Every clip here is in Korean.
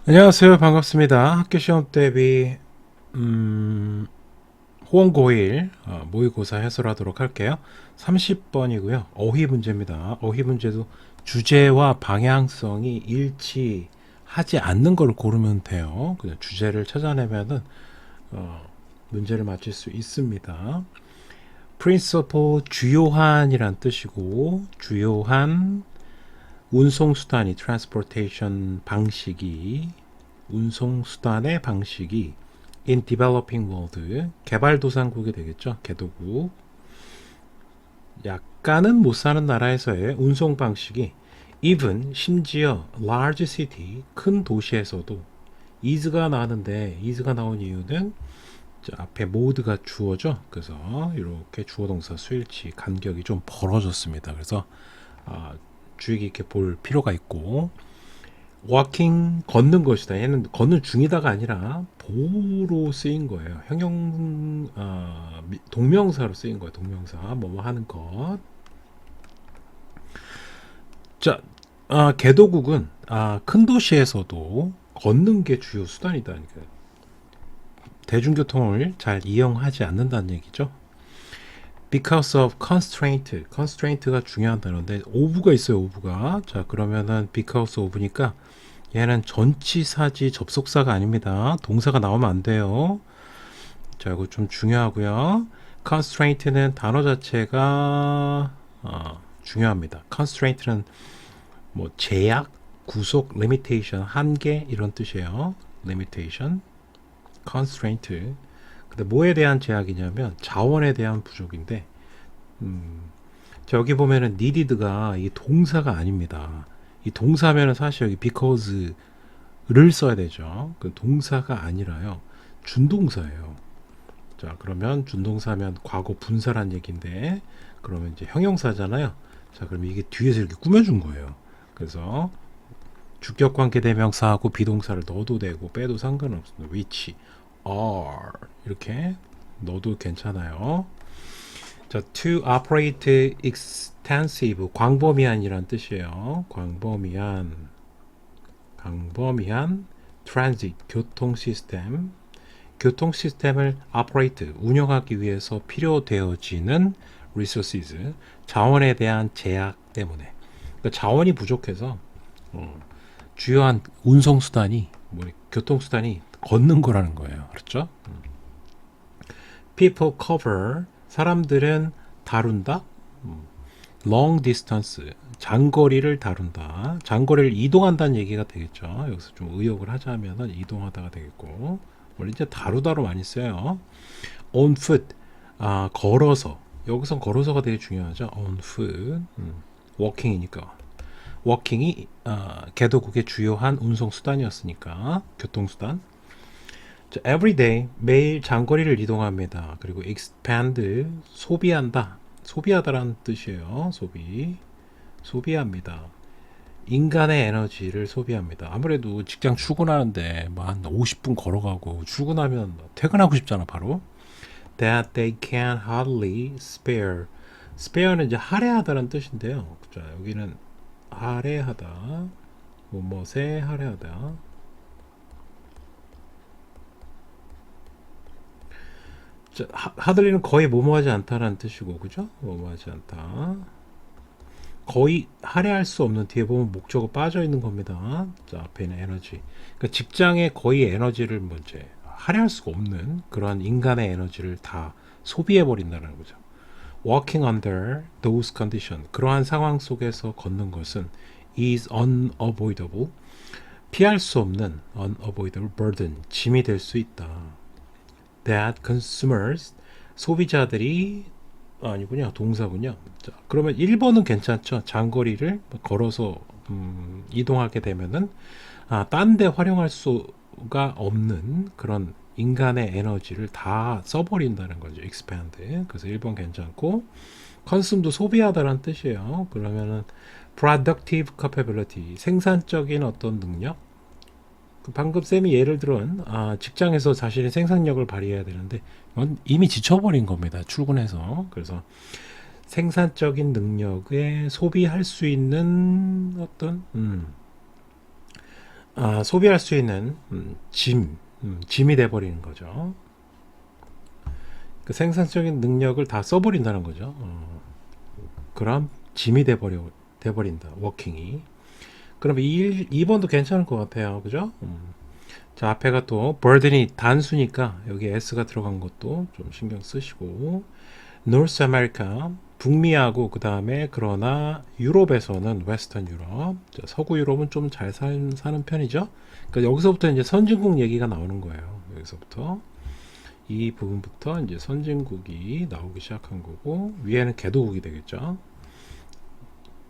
안녕하세요. 반갑습니다. 학교 시험 대비 호원고1 모의고사 해설하도록 할게요. 30번이고요. 어휘 문제입니다. 어휘 문제도 주제와 방향성이 일치하지 않는 걸 고르면 돼요. 그냥 주제를 찾아내면은 문제를 맞힐 수 있습니다. principle 주요한이란 뜻이고 주요한 운송수단이 transportation 방식이 운송수단의 방식이 in developing world 개발도상국이 되겠죠. 개도국 약간은 못 사는 나라에서의 운송 방식이 even 심지어 large city 큰 도시에서도 is가 나왔는데 is가 나온 이유는 앞에 mode가 주어죠. 그래서 이렇게 주어 동사 수일치 간격이 좀 벌어졌습니다. 그래서 주의 깊게 볼 필요가 있고 walking 걷는 것이다. 얘는 걷는 중이다가 아니라 보로 쓰인 거예요. 형용 동명사로 쓰인 거예요. 동명사 뭐뭐 하는 것. 자, 개도국은 큰 도시에서도 걷는 게 주요 수단이다. 그러니까 대중교통을 잘 이용하지 않는다는 얘기죠. Because of constraint, constraint가 중요한 단어인데 of가 있어요. of가. 자, 그러면은 because of니까 얘는 전치사지 접속사가 아닙니다. 동사가 나오면 안 돼요. 자, 이거 좀 중요하고요. constraint는 단어 자체가 중요합니다. constraint는 뭐 제약, 구속, limitation, 한계 이런 뜻이에요. limitation, constraint. 근데 뭐에 대한 제약이냐면 자원에 대한 부족인데 자, 여기 보면은 needed가 이 동사가 아닙니다. 이 동사면은 사실 여기 because를 써야 되죠. 그 동사가 아니라요. 준동사예요. 자, 그러면 준동사면 과거 분사란 얘기인데 그러면 이제 형용사잖아요. 자, 그럼 이게 뒤에서 이렇게 꾸며준 거예요. 그래서 주격관계 대명사하고 비동사를 넣어도 되고 빼도 상관없습니다. which, are 이렇게 넣어도 괜찮아요. 자, to operate extensive 광범위한이란 뜻이에요. 광범위한 transit 교통 시스템을 operate 운영하기 위해서 필요되어지는 resources 자원에 대한 제약 때문에 그러니까 자원이 부족해서 주요한 운송 수단이 교통 수단이 걷는 거라는 거예요. 그렇죠? people cover 사람들은 다룬다. long distance 장거리를 다룬다. 장거리를 이동한다는 얘기가 되겠죠. 여기서 좀 의역을 하자면은 이동하다가 되겠고 원래 이제 다루다로 많이 써요. on foot 걸어서 여기선 걸어서가 되게 중요하죠. on foot walking이니까 워킹이 개도국의 주요한 운송 수단이었으니까 교통수단. everyday 매일 장거리를 이동합니다. 그리고 expand 소비한다. 소비하다라는 뜻이에요. 소비합니다. 인간의 에너지를 소비합니다. 아무래도 직장 출근하는데 뭐 한 50분 걸어가고 출근하면 퇴근하고 싶잖아 바로. That they can hardly spare. spare는 이제 할애하다라는 뜻인데요. 자, 여기는 할애하다. 뭐뭐세 할애하다. 하들리는 거의 뭐뭐하지 않다라는 뜻이고, 그죠? 뭐뭐하지 않다. 거의 할애할 수 없는 뒤에 보면 목적어 빠져 있는 겁니다. 자, 앞에 있는 에너지. 그러니까 직장에 거의 에너지를 뭐 이제 할애할 수가 없는 그런 인간의 에너지를 다 소비해 버린다는 거죠. Walking under those conditions. 그러한 상황 속에서 걷는 것은 is unavoidable. 피할 수 없는 unavoidable burden. 짐이 될 수 있다. That consumers 소비자들이 아니군요. 동사군요. 자, 그러면 1번은 괜찮죠. 장거리를 걸어서 이동하게 되면은 딴 데 활용할 수가 없는 그런 인간의 에너지를 다 써버린다는 거죠. expand. 그래서 1번 괜찮고 consume도 소비하다라는 뜻이에요. 그러면은 productive capability 생산적인 어떤 능력 방금 쌤이 예를 들은 직장에서 자신의 생산력을 발휘해야 되는데 이건 이미 지쳐버린 겁니다. 출근해서. 그래서 생산적인 능력에 소비할 수 있는 어떤 소비할 수 있는 짐이 돼버리는 거죠. 그 생산적인 능력을 다 써버린다는 거죠. 그럼 짐이 돼버린다. 워킹이. 그럼 2번도 괜찮을 것 같아요. 그죠? 자, 앞에가 또 burden이 단수니까 여기 s가 들어간 것도 좀 신경 쓰시고 North America 북미하고 그 다음에 그러나 유럽에서는 웨스턴 유럽, 자, 서구 유럽은 좀 잘 사는 편이죠. 그러니까 여기서부터 이제 선진국 얘기가 나오는 거예요. 여기서부터 이 부분부터 이제 선진국이 나오기 시작한 거고 위에는 개도국이 되겠죠.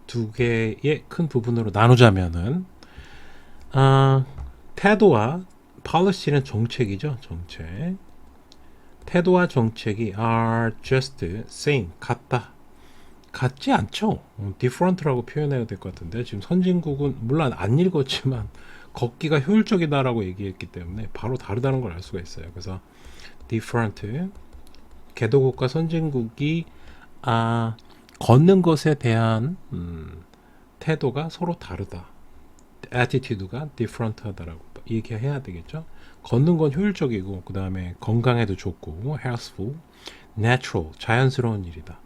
두 개의 큰 부분으로 나누자면은 태도와 policy는 정책이죠. 정책. 태도와 정책이 are just same 같다. 같지 않죠. different라고 표현해야 될 것 같은데 지금 선진국은 물론 안 읽었지만 걷기가 효율적이다라고 얘기했기 때문에 바로 다르다는 걸 알 수가 있어요. 그래서 different 개도국과 선진국이 걷는 것에 대한 태도가 서로 다르다. attitude가 different하다라고 얘기해야 되겠죠. 걷는 건 효율적이고 그 다음에 건강에도 좋고 healthful, natural 자연스러운 일이다.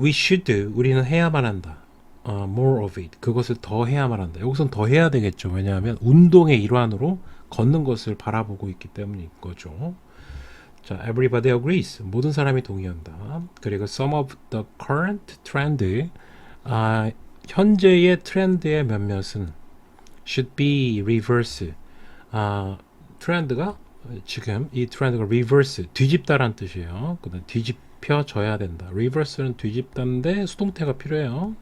We should 우리는 해야만 한다. more of it 그것을 더 해야만 한다. 여기선 더 해야 되겠죠. 왜냐하면 운동의 일환으로 걷는 것을 바라보고 있기 때문인 거죠. 자, everybody agrees. 모든 사람이 동의한다. 그리고 some of the current trend 현재의 트렌드의 몇몇은 should be reverse. 트렌드가 지금 이 트렌드가 reverse 뒤집다란 뜻이에요. 그다음 뒤집혀져야 된다. reverse는 뒤집다인데 수동태가 필요해요.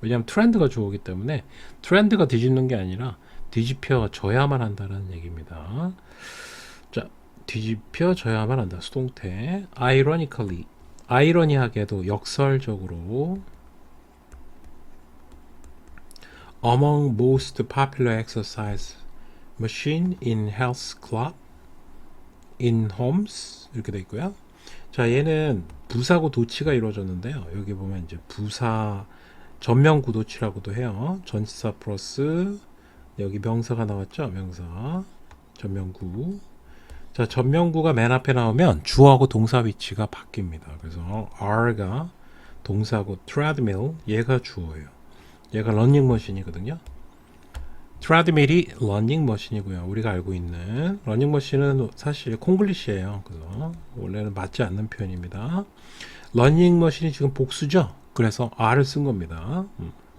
왜냐하면 트렌드가 주어오기 때문에 트렌드가 뒤집는 게 아니라 뒤집혀져야만 한다는 얘기입니다. 자, 뒤집혀져야만 한다. 수동태. ironically 아이러니하게도 역설적으로 among most popular exercise machine in health club, in homes 이렇게 돼 있고요. 자, 얘는 부사고 도치가 이루어졌는데요. 여기 보면 이제 부사 전면구 도치라고도 해요. 전치사 플러스 여기 명사가 나왔죠. 명사 전면구. 자, 전면구가 맨 앞에 나오면 주어하고 동사 위치가 바뀝니다. 그래서 are가 동사고 treadmill 얘가 주어예요. 얘가 러닝머신이거든요. 트레드밀이 러닝머신이고요. 우리가 알고 있는 러닝머신은 사실 콩글리시예요. 그래서 원래는 맞지 않는 표현입니다. 러닝머신이 지금 복수죠. 그래서 R을 쓴 겁니다.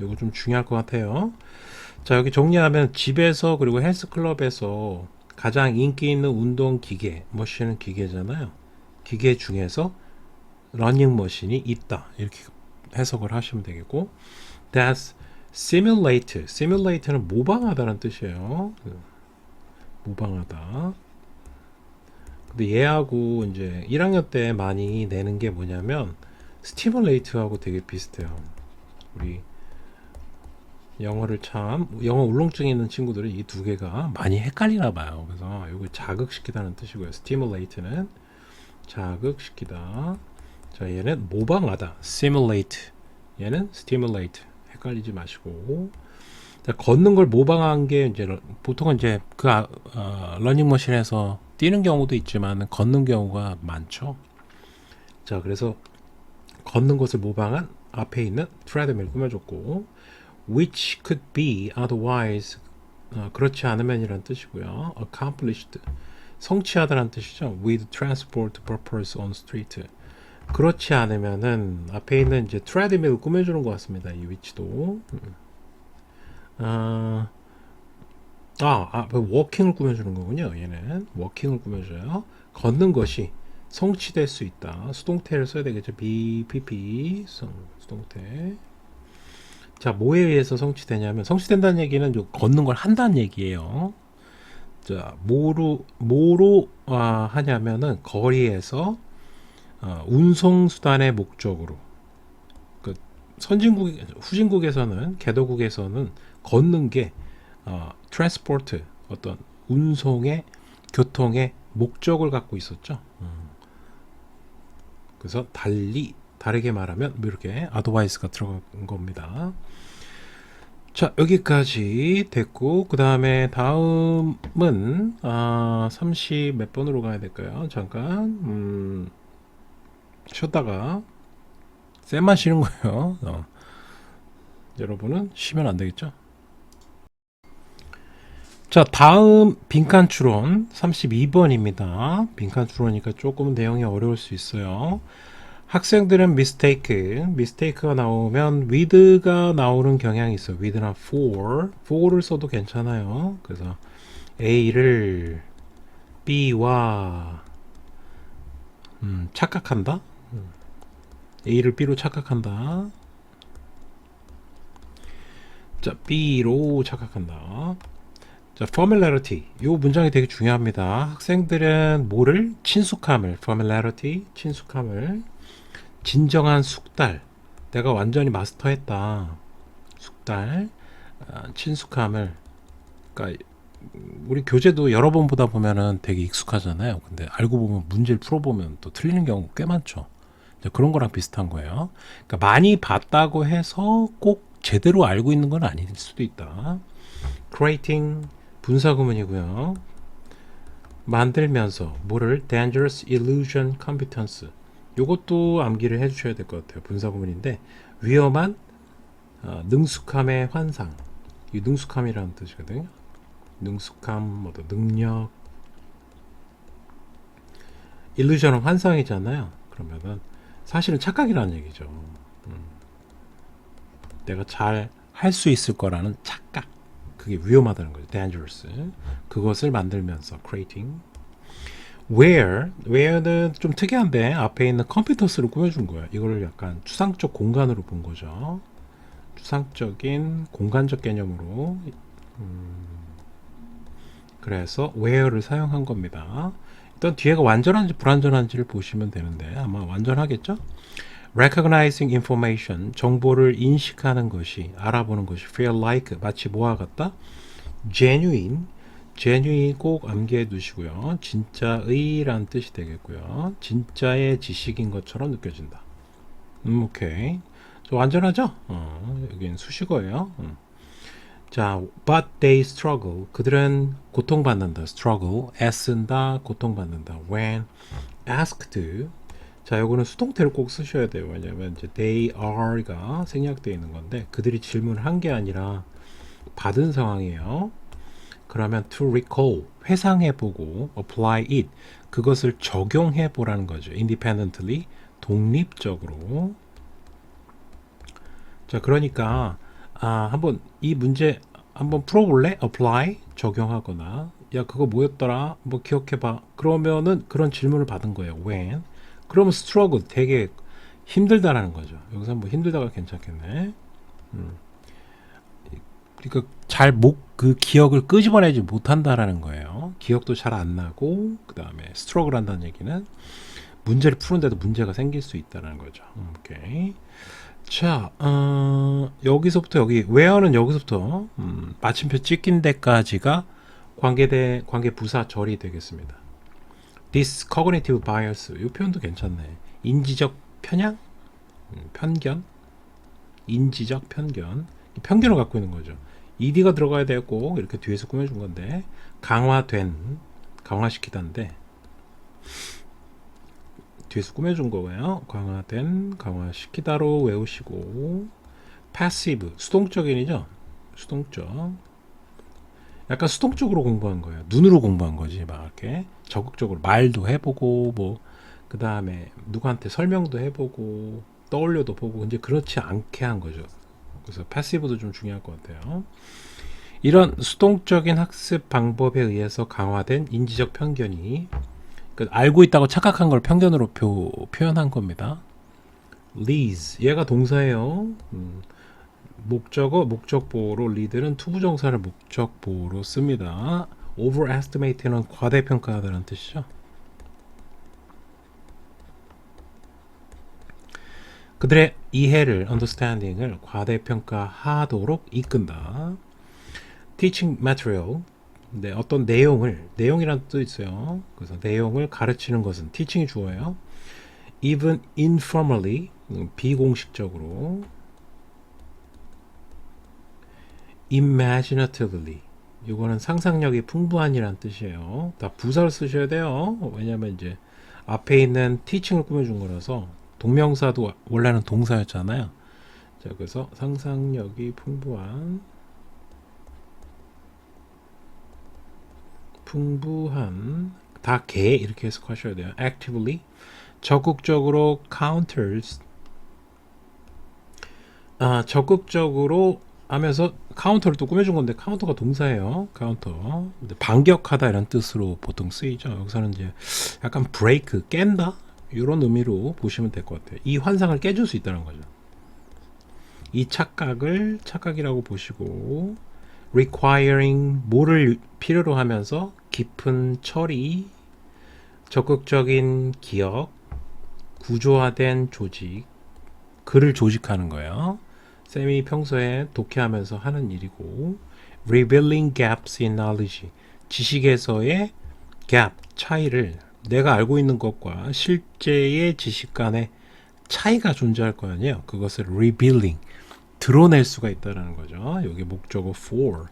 이거 좀 중요할 것 같아요. 자, 여기 정리하면 집에서 그리고 헬스클럽에서 가장 인기 있는 운동 기계, 머신은 기계잖아요. 기계 중에서 러닝머신이 있다. 이렇게 해석을 하시면 되겠고 That's simulate는 모방하다는 뜻이에요. 모방하다. 근데 얘하고 이제 1학년 때 많이 내는 게 뭐냐면 stimulate하고 되게 비슷해요. 우리 영어 울렁증 있는 친구들은 이 두 개가 많이 헷갈리나 봐요. 그래서 이거 자극시키다는 뜻이고요. stimulate는 자극시키다. 자, 얘는 모방하다. simulate. 얘는 stimulate. 헷갈리지 마시고. 자, 걷는 걸 모방한 게 이제 보통은 이제 그 러닝머신에서 뛰는 경우도 있지만 걷는 경우가 많죠. 자, 그래서 걷는 것을 모방한 앞에 있는 treadmill 꾸며줬고 which could be otherwise 그렇지 않으면이란 뜻이고요. accomplished 성취하다란 뜻이죠. with transport purpose on street 그렇지 않으면은 앞에 있는 이제 트레드밀 꾸며주는 것 같습니다. 이 위치도 워킹을 꾸며주는 거군요. 얘는 워킹을 꾸며줘요. 걷는 것이 성취될 수 있다. 수동태를 써야 되겠죠. BPP 수동태. 자, 뭐에 의해서 성취되냐면 성취된다는 얘기는 걷는 걸 한다는 얘기예요. 자, 뭐로 하냐면은 거리에서 운송수단의 목적으로 그 후진국에서는 개도국에서는 걷는 게 트랜스포트 어떤 운송의 교통의 목적을 갖고 있었죠. 그래서 다르게 말하면 이렇게 아드바이스가 들어간 겁니다. 자, 여기까지 됐고, 그 다음에 다음은, 30 몇 번으로 가야 될까요? 잠깐, 쉬었다가, 쌤만 쉬는 거예요. 여러분은 쉬면 안 되겠죠? 자, 다음 빈칸 추론 32번입니다. 빈칸 추론이니까 조금 내용이 어려울 수 있어요. 학생들은 mistake가 나오면 with가 나오는 경향이 있어요. with나 for를 써도 괜찮아요. 그래서 A를 B와 착각한다. A를 B로 착각한다. 자, B로 착각한다. 자, familiarity. 이 문장이 되게 중요합니다. 학생들은 뭐를? 친숙함을, familiarity, 친숙함을, 진정한 숙달. 내가 완전히 마스터했다. 숙달, 친숙함을. 그러니까 우리 교재도 여러 번 보다 보면은 되게 익숙하잖아요. 근데 알고 보면 문제를 풀어보면 또 틀리는 경우 꽤 많죠. 그런 거랑 비슷한 거예요. 그러니까 많이 봤다고 해서 꼭 제대로 알고 있는 건 아닐 수도 있다. creating 분사구문이고요. 만들면서 뭐를 dangerous illusion competence 요것도 암기를 해주셔야 될 것 같아요. 분사구문인데 위험한 능숙함의 환상 이 능숙함이라는 뜻이거든요. 능숙함 뭐도 능력 illusion은 환상이잖아요. 그러면은 사실은 착각이라는 얘기죠. 내가 잘 할 수 있을 거라는 착각 그게 위험하다는 거죠. dangerous 그것을 만들면서 creating where는 좀 특이한데 앞에 있는 컴퓨터스를 꾸며준 거예요. 이거를 약간 추상적 공간으로 본 거죠. 추상적인 공간적 개념으로 그래서 where를 사용한 겁니다. 일단 뒤에가 완전한지 불완전한지를 보시면 되는데 아마 완전하겠죠? recognizing information 정보를 인식하는 것이 알아보는 것이 feel like 마치 뭐와 같다? genuine 꼭 암기해 두시고요. 진짜의란 뜻이 되겠고요. 진짜의 지식인 것처럼 느껴진다. 오케이. 완전하죠? 여긴 수식어예요. 자, but they struggle. 그들은 고통받는다. struggle. 애쓴다. 고통받는다. when asked. 자, 요거는 수동태를 꼭 쓰셔야 돼요. 왜냐면 이제 they are가 생략되어 있는 건데 그들이 질문을 한 게 아니라 받은 상황이에요. 그러면 to recall 회상해보고 apply it 그것을 적용해보라는 거죠. independently 독립적으로. 자, 그러니까 한번 이 문제 한번 풀어볼래? apply 적용하거나 야 그거 뭐였더라? 뭐 기억해봐. 그러면은 그런 질문을 받은 거예요. when 그러면 struggle 되게 힘들다라는 거죠. 여기서 뭐 힘들다가 괜찮겠네. 그러니까 그 기억을 끄집어내지 못한다라는 거예요. 기억도 잘 안 나고 그 다음에 스트러글 한다는 얘기는 문제를 푸는데도 문제가 생길 수 있다는 거죠. 오케이. 자, 여기서부터 여기 where는 여기서부터 마침표 찍힌 데까지가 관계 부사 절이 되겠습니다. This cognitive bias 이 표현도 괜찮네. 인지적 편향, 편견, 인지적 편견, 편견을 갖고 있는 거죠. ed가 들어가야 되고 이렇게 뒤에서 꾸며준 건데 강화시키다인데 뒤에서 꾸며준 거고요. 강화시키다로 외우시고 passive 수동적인이죠. 수동적 약간 수동적으로 공부한 거예요. 눈으로 공부한 거지 막 이렇게 적극적으로 말도 해보고 뭐 그 다음에 누구한테 설명도 해보고 떠올려도 보고 이제 그렇지 않게 한 거죠. 그래서 패시브도 좀 중요할 것 같아요. 이런 수동적인 학습 방법에 의해서 강화된 인지적 편견이 그러니까 알고 있다고 착각한 걸 편견으로 표현한 겁니다. leads 얘가 동사예요. 목적보로 lead는 투부정사를 목적보로 씁니다. overestimate는 과대평가하다는 뜻이죠. 그들의 이해를 understanding을 과대평가하도록 이끈다. teaching material 네, 어떤 내용이라는 뜻도 있어요. 그래서 내용을 가르치는 것은 teaching이 주어예요. even informally 비공식적으로 imaginatively. 이거는 상상력이 풍부한이란 뜻이에요. 다 부사를 쓰셔야 돼요. 왜냐면 이제 앞에 있는 teaching을 꾸며준 거라서 동명사도 원래는 동사였잖아요. 자, 그래서 상상력이 풍부한 다 개 이렇게 해석하셔야 돼요. actively 적극적으로 counters 적극적으로 하면서 카운터를 또 꾸며준 건데 카운터가 동사예요. 카운터 반격하다 이런 뜻으로 보통 쓰이죠. 여기서는 이제 약간 브레이크 깬다 이런 의미로 보시면 될 것 같아요. 이 환상을 깨줄 수 있다는 거죠. 이 착각을 착각이라고 보시고 requiring 뭐를 필요로 하면서 깊은 처리, 적극적인 기억, 구조화된 조직, 글을 조직하는 거예요. 쌤이 평소에 독해하면서 하는 일이고 revealing gaps in knowledge 지식에서의 gap 차이를 내가 알고 있는 것과 실제의 지식 간의 차이가 존재할 거 아니에요. 그것을 revealing 드러낼 수가 있다는 거죠. 여기 목적어 for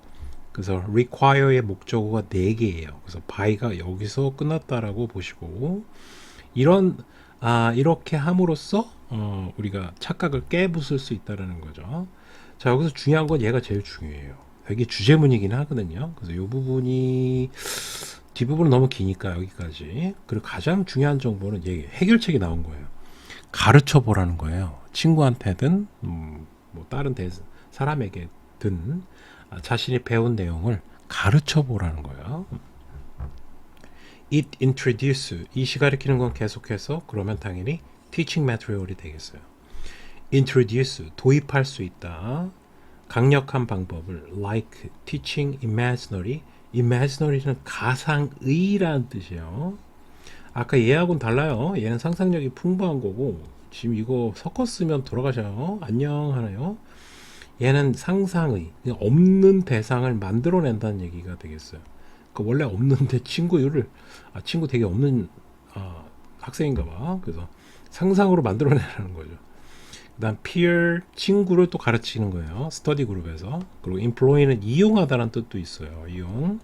그래서 require의 목적어가 4개예요. 그래서 by가 여기서 끝났다라고 보시고 이렇게 함으로써 우리가 착각을 깨부술 수 있다는 거죠. 자, 여기서 중요한 건 얘가 제일 중요해요. 되게 주제문이긴 하거든요. 그래서 이 부분이 뒷부분은 너무 기니까 여기까지. 그리고 가장 중요한 정보는 얘 해결책이 나온 거예요. 가르쳐 보라는 거예요. 친구한테든 뭐 다른 사람에게든 자신이 배운 내용을 가르쳐 보라는 거예요. it introduce 이시 가리키는 건 계속해서 그러면 당연히 teaching material이 되겠어요. introduce 도입할 수 있다. 강력한 방법을 like teaching imaginary imaginary는 가상의라는 뜻이에요. 아까 얘하고는 달라요. 얘는 상상력이 풍부한 거고 지금 이거 섞어 쓰면 돌아가셔요. 안녕 하나요? 얘는 상상의 없는 대상을 만들어낸다는 얘기가 되겠어요. 그러니까 원래 없는데 친구 되게 없는 학생인가 봐. 그래서 상상으로 만들어내라는 거죠. 그 다음 peer 친구를 또 가르치는 거예요. 스터디 그룹에서. 그리고 employ는 이용하다라는 뜻도 있어요. 이용.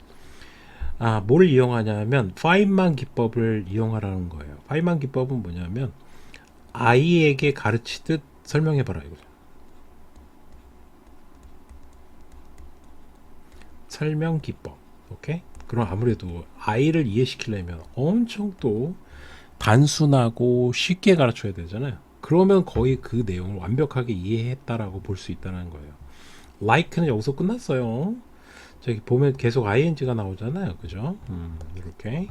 뭘 이용하냐면 파인만 기법을 이용하라는 거예요. 파인만 기법은 뭐냐면 아이에게 가르치듯 설명해봐라 이거죠. 설명 기법. 오케이? 그럼 아무래도 아이를 이해시키려면 엄청 또 단순하고 쉽게 가르쳐야 되잖아요. 그러면 거의 그 내용을 완벽하게 이해했다라고 볼 수 있다는 거예요. like는 여기서 끝났어요. 저기 보면 계속 ing가 나오잖아요. 그죠? 이렇게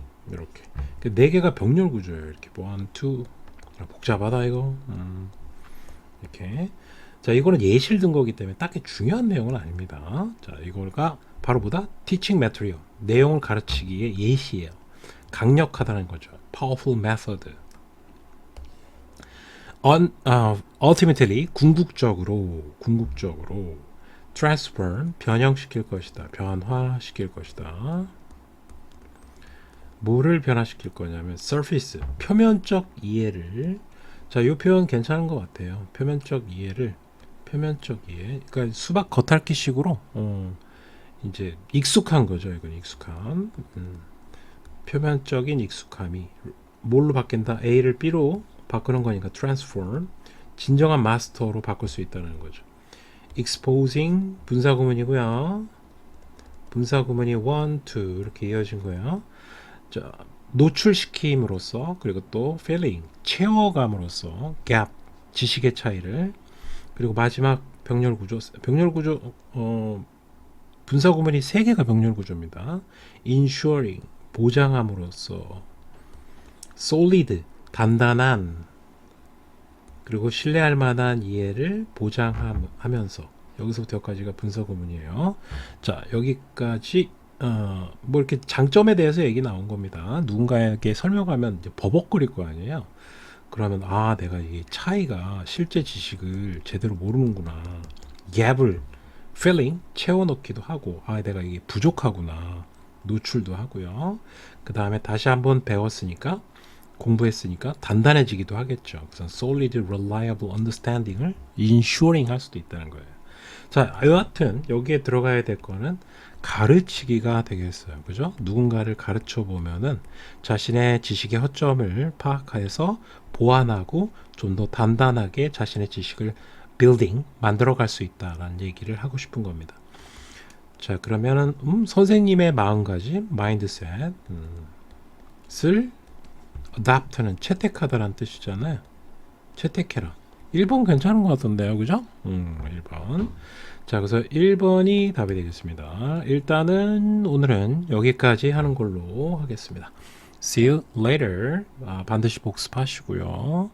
그 네 개가 병렬 구조예요. 이렇게 1, 2 복잡하다 이거. 이렇게 자 이거는 예시를 든 거기 때문에 딱히 중요한 내용은 아닙니다. 자 이거가 바로 뭐다? teaching material 내용을 가르치기에 예시예요. 강력하다는 거죠. powerful method. ultimately 궁극적으로 transform 변형시킬 것이다. 변화시킬 것이다. 뭐를 변화시킬 거냐면 surface 표면적 이해를 자, 이 표현 괜찮은 것 같아요. 표면적 이해 그러니까 수박 겉핥기식으로 이제 익숙한 거죠. 이건 익숙함. 표면적인 익숙함이 뭘로 바뀐다? A를 B로 바꾸는 거니까 transform 진정한 마스터로 바꿀 수 있다는 거죠. exposing 분사구문이고요. 분사구문이 1, 2 이렇게 이어진 거예요. 자, 노출시킴으로써 그리고 또 filling 채워감으로써 gap 지식의 차이를 그리고 마지막 병렬구조 분사구문이 3개가 병렬구조입니다. ensuring 보장함으로써 solid 단단한 그리고 신뢰할 만한 이해를 보장하면서 여기서부터 여기까지가 분사구문이에요. 자 여기까지 뭐 이렇게 장점에 대해서 얘기 나온 겁니다. 누군가에게 설명하면 이제 버벅거릴 거 아니에요. 그러면 내가 이 차이가 실제 지식을 제대로 모르는구나. 갭을 filling 채워넣기도 하고 내가 이게 부족하구나. 노출도 하고요. 그 다음에 다시 한번 배웠으니까 공부했으니까 단단해지기도 하겠죠. 그래서 solid, reliable understanding을 ensuring 할 수도 있다는 거예요. 자, 여하튼 여기에 들어가야 될 거는 가르치기가 되겠어요. 그죠? 누군가를 가르쳐 보면은 자신의 지식의 허점을 파악해서 보완하고 좀 더 단단하게 자신의 지식을 빌딩 만들어 갈 수 있다라는 얘기를 하고 싶은 겁니다. 자, 그러면은 선생님의 마음가짐, 마인드셋을 adopt는 채택하다라는 뜻이잖아요. 채택해라. 1번 괜찮은 것 같던데요. 그죠? 1번. 자, 그래서 1번이 답이 되겠습니다. 일단은 오늘은 여기까지 하는 걸로 하겠습니다. See you later. 반드시 복습하시고요.